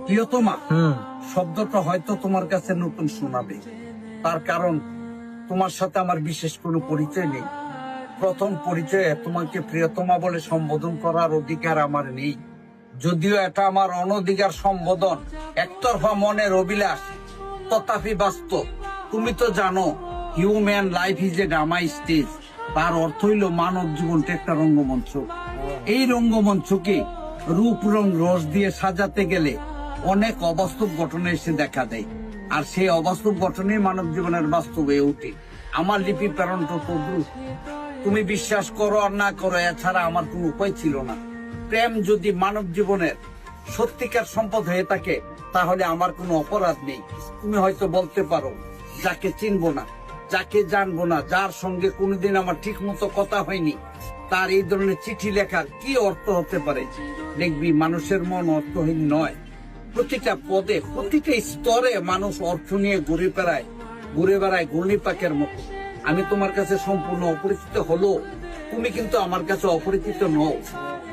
প্রিয়তমা শব্দটা হয়তো তোমার কাছে নতুন শোনাবে, তার কারণ তোমার সাথে আমার বিশেষ কোনো পরিচয় নেই। প্রথম পরিচয়ে তোমাকে প্রিয়তমা বলে সম্বোধন করার অধিকার আমার নেই, যদিও এটা আমার অনধিকার সম্বোধন, একতরফা মনের অভিলাষ, তথাপি বাস্তব। তুমি তো জানো human life is a drama stage. তার অর্থ হইল মানব জীবনটা একটা রঙ্গমঞ্চ। এই রঙ্গমঞ্চকে রূপ রং রস দিয়ে সাজাতে গেলে অনেক অবাস্তব ঘটনা এসে দেখা দেয়, আর সেই অবাস্তব ঘটনাই মানব জীবনের বাস্তব হয়ে ওঠে। আমার লিপি প্রেরণ তো তদ্রুপ। তুমি বিশ্বাস করো আর না করো, এছাড়া আমার কোনো উপায় ছিল না। প্রেম যদি মানব জীবনের সত্যিকার সম্পদ হয়ে থাকে, তাহলে আমার কোনো অপরাধ নেই। তুমি হয়তো বলতে পারো, যাকে চিনবো না, যাকে জানবো না, যার সঙ্গে কোনোদিন আমার ঠিক মতো কথা হয়নি, তার এই ধরনের চিঠি লেখার কি অর্থ হতে পারে? দেখবি, মানুষের মন অর্থহীন নয়। প্রতিটা পদে, প্রতিটা স্তরে মানুষ অর্থ নিয়ে ঘুরে বেড়ায় ঘূর্ণিপাকের মতো। আমি তোমার কাছে সম্পূর্ণ অপরিচিত হলো, তুমি কিন্তু আমার কাছে অপরিচিত নও।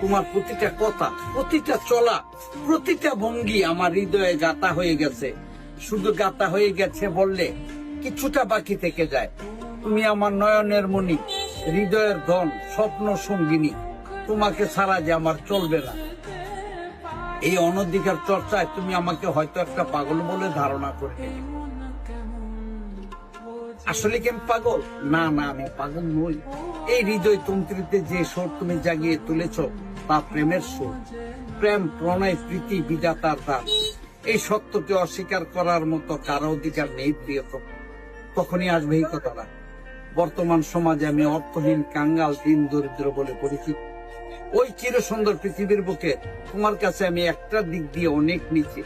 তোমার প্রতিটা কথা, প্রতিটা চলা, প্রতিটা ভঙ্গি আমার হৃদয়ে গাঁথা হয়ে গেছে। শুধু গাঁথা হয়ে গেছে বললে কিছুটা বাকি থেকে যায়। তুমি আমার নয়নের মণি, হৃদয়ের ধন, স্বপ্ন সঙ্গিনী। তোমাকে ছাড়া যে আমার চলবে না। এই অনধিকার চর্চায় তুমি আমাকে হয়তো একটা পাগল বলে ধারণা করে নেবে। আসলে কি আমি পাগল? না, আমি পাগল নই। এই হৃদয় তন্ত্রীতে যে সুর তুমি জাগিয়ে তুলেছ, তা প্রেমের সুর। প্রেম, প্রণয়, প্রীতি বিধাতার দান। এই সত্যকে অস্বীকার করার মতো কারো অধিকার নেই প্রিয়তম। তখনই আসবে এই কথাটা। বর্তমান সমাজে আমি অর্থহীন, কাঙ্গাল, দিন দরিদ্র বলে পরিচিত। ওই চির সুন্দর পৃথিবীর বুকে তোমার কাছে আমি একটা দিক দিয়ে অনেক নিচে,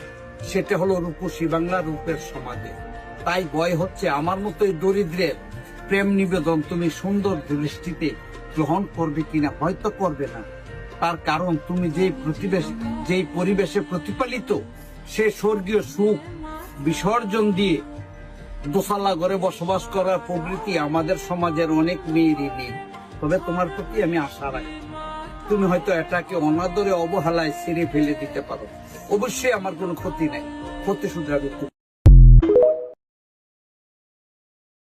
সেটা হলো রূপসী বাংলা রূপের সমাজে। তাই ভয় হচ্ছে আমার মতো এই দরিদ্রের প্রেম নিবেদন তুমি সুন্দর দৃষ্টিতে গ্রহণ করবে কিনা। হয়তো করবে না, তার কারণ তুমি যেই পরিবেশে প্রতিপালিত, সে স্বর্গীয় সুখ বিসর্জন দিয়ে দোসালা ঘরে বসবাস করার প্রবৃত্তি আমাদের সমাজের অনেক মেয়েরই নেই। তবে তোমার প্রতি আমি আশা রাখি, তুমি হয়তো এটাকে অনাদরে অবহেলায় ছেড়ে ফেলে দিতে পারো। অবশ্যই আমার কোনো ক্ষতি নাই, ক্ষতি শুধরাবে।